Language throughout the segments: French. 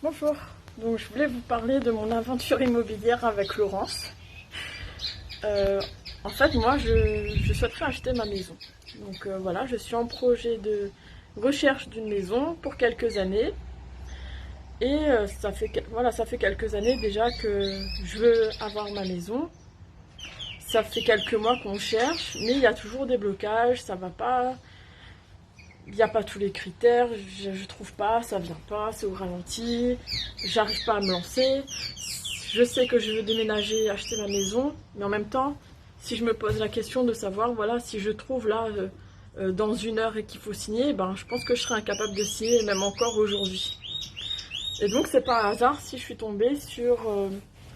Bonjour, donc je voulais vous parler de mon aventure immobilière avec Laurence. En fait, moi, je souhaiterais acheter ma maison. Donc voilà, je suis en projet de recherche d'une maison pour quelques années. Et ça fait quelques années déjà que je veux avoir ma maison. Ça fait quelques mois qu'on cherche, mais il y a toujours des blocages, ça va pas. Il n'y a pas tous les critères, je trouve pas, ça vient pas, c'est au ralenti, j'arrive pas à me lancer. Je sais que je veux déménager, acheter ma maison, mais en même temps, si je me pose la question de savoir, voilà, si je trouve là dans une heure et qu'il faut signer, ben je pense que je serai incapable de signer, même encore aujourd'hui. Et donc c'est pas un hasard si je suis tombée sur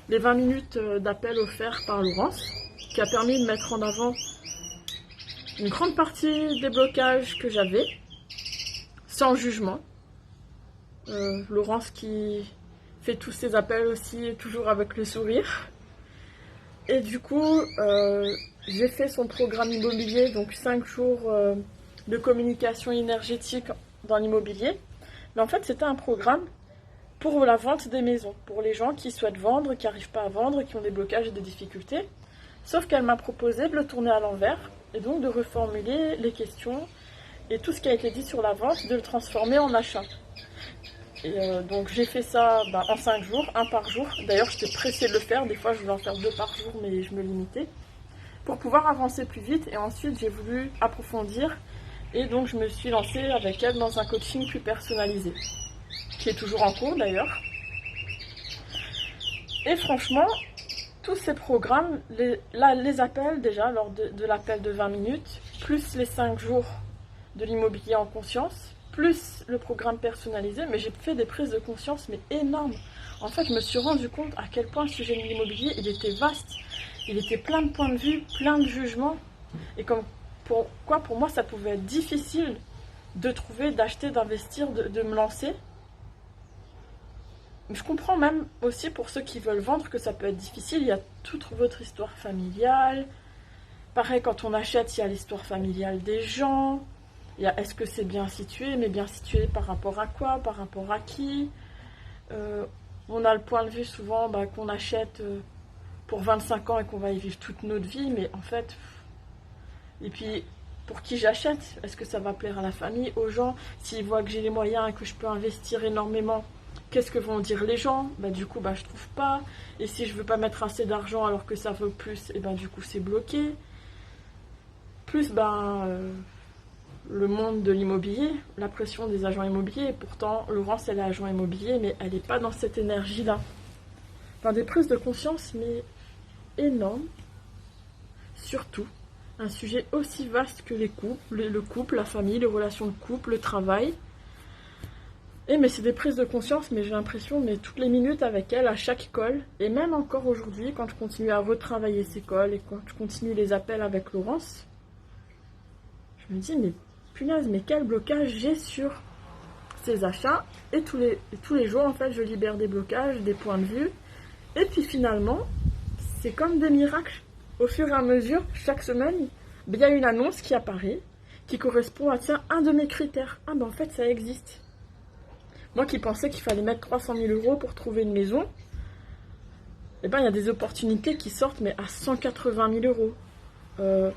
les 20 minutes d'appel offerts par Laurence, qui a permis de mettre en avant une grande partie des blocages que j'avais, sans jugement. Laurence qui fait tous ses appels aussi, toujours avec le sourire. Et du coup, j'ai fait son programme immobilier, donc 5 jours de communication énergétique dans l'immobilier. Mais en fait, c'était un programme pour la vente des maisons, pour les gens qui souhaitent vendre, qui n'arrivent pas à vendre, qui ont des blocages et des difficultés. Sauf qu'elle m'a proposé de le tourner à l'envers et donc de reformuler les questions et tout ce qui a été dit sur la vente, de le transformer en achat. Et donc j'ai fait ça en 5 jours, un par jour. D'ailleurs, j'étais pressée de le faire. Des fois, je voulais en faire 2 par jour, mais je me limitais. Pour pouvoir avancer plus vite. Et ensuite, j'ai voulu approfondir. Et donc, je me suis lancée avec elle dans un coaching plus personnalisé. Qui est toujours en cours, d'ailleurs. Et franchement, tous ces programmes, les appels déjà, lors de l'appel de 20 minutes, plus les 5 jours de l'immobilier en conscience, plus le programme personnalisé, mais j'ai fait des prises de conscience mais énormes. En fait, je me suis rendu compte à quel point le sujet de l'immobilier, il était vaste, il était plein de points de vue, plein de jugements, et comme pourquoi pour moi ça pouvait être difficile de trouver, d'acheter, d'investir, de me lancer. Je comprends même aussi pour ceux qui veulent vendre que ça peut être difficile, il y a toute votre histoire familiale. Pareil, quand on achète, il y a l'histoire familiale des gens. Est-ce que c'est bien situé, mais bien situé par rapport à quoi, par rapport à qui. On a le point de vue souvent qu'on achète pour 25 ans et qu'on va y vivre toute notre vie, mais en fait... Et puis, pour qui j'achète? Est-ce que ça va plaire à la famille, aux gens? S'ils voient que j'ai les moyens et que je peux investir énormément, qu'est-ce que vont dire les gens? Du coup, je trouve pas. Et si je veux pas mettre assez d'argent alors que ça vaut plus, et du coup, c'est bloqué. Plus, le monde de l'immobilier, la pression des agents immobiliers. Et pourtant, Laurence, elle est agent immobilier, mais elle n'est pas dans cette énergie-là. Des prises de conscience, mais énormes. Surtout, un sujet aussi vaste que les couples, le couple, la famille, les relations de couple, le travail. Mais c'est des prises de conscience, mais j'ai l'impression, mais toutes les minutes avec elle, à chaque call, et même encore aujourd'hui, quand je continue à retravailler ces calls, et quand je continue les appels avec Laurence, je me dis, mais punaise, mais quel blocage j'ai sur ces achats. Et tous les jours, en fait, je libère des blocages, des points de vue. Et puis finalement, c'est comme des miracles. Au fur et à mesure, chaque semaine, il y a une annonce qui apparaît, qui correspond à, un de mes critères. En fait, ça existe. Moi qui pensais qu'il fallait mettre 300 000 € pour trouver une maison, il y a des opportunités qui sortent, mais à 180 000 €.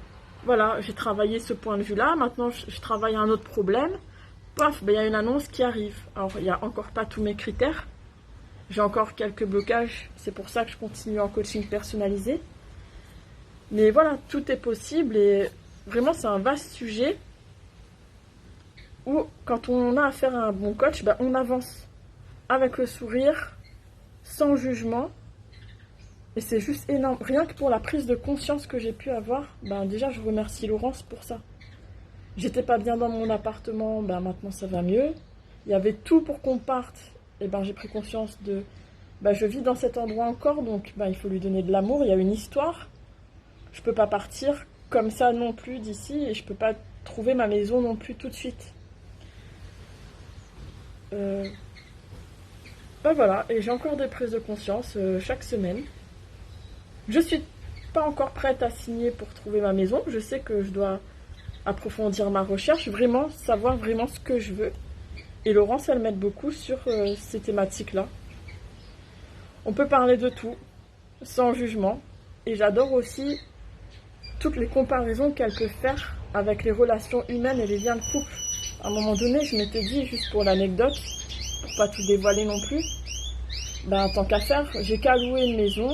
Voilà, j'ai travaillé ce point de vue-là. Maintenant, je travaille un autre problème. Paf, il y a une annonce qui arrive. Alors, il n'y a encore pas tous mes critères. J'ai encore quelques blocages. C'est pour ça que je continue en coaching personnalisé. Mais voilà, tout est possible. Et vraiment, c'est un vaste sujet où, quand on a affaire à un bon coach, on avance avec le sourire, sans jugement. Et c'est juste énorme. Rien que pour la prise de conscience que j'ai pu avoir, déjà je remercie Laurence pour ça. J'étais pas bien dans mon appartement, maintenant ça va mieux. Il y avait tout pour qu'on parte. Et j'ai pris conscience de... je vis dans cet endroit encore, donc il faut lui donner de l'amour. Il y a une histoire. Je peux pas partir comme ça non plus d'ici. Et je peux pas trouver ma maison non plus tout de suite. Voilà. Et j'ai encore des prises de conscience chaque semaine. Je suis pas encore prête à signer pour trouver ma maison. Je sais que je dois approfondir ma recherche, vraiment savoir vraiment ce que je veux. Et Laurence, elle m'aide beaucoup sur ces thématiques-là. On peut parler de tout, sans jugement. Et j'adore aussi toutes les comparaisons qu'elle peut faire avec les relations humaines et les liens de couple. À un moment donné, je m'étais dit, juste pour l'anecdote, pour pas tout dévoiler non plus, ben, tant qu'à faire, j'ai qu'à louer une maison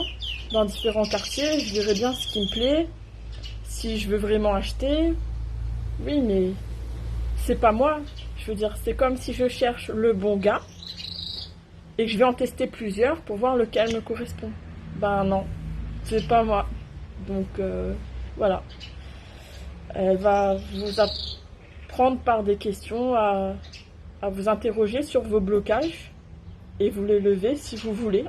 dans différents quartiers, je verrai bien ce qui me plaît, si je veux vraiment acheter. Oui, mais c'est pas moi. Je veux dire, c'est comme si je cherche le bon gars et que je vais en tester plusieurs pour voir lequel me correspond. Ben non, c'est pas moi. Donc voilà. Elle va vous apprendre par des questions à vous interroger sur vos blocages et vous les lever si vous voulez.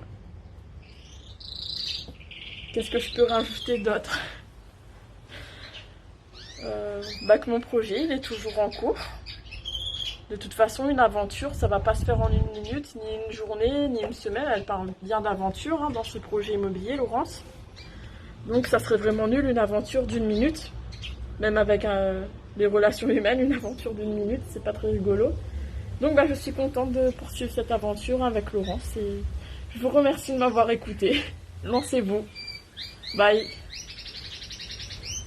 Qu'est-ce que je peux rajouter d'autre? Que mon projet, il est toujours en cours. De toute façon, une aventure, ça va pas se faire en une minute, ni une journée, ni une semaine. Elle parle bien d'aventure dans ses projets immobiliers, Laurence. Donc ça serait vraiment nul une aventure d'une minute. Même avec les relations humaines, une aventure d'une minute, c'est pas très rigolo. Donc je suis contente de poursuivre cette aventure avec Laurence et je vous remercie de m'avoir écouté. Lancez-vous. Bye.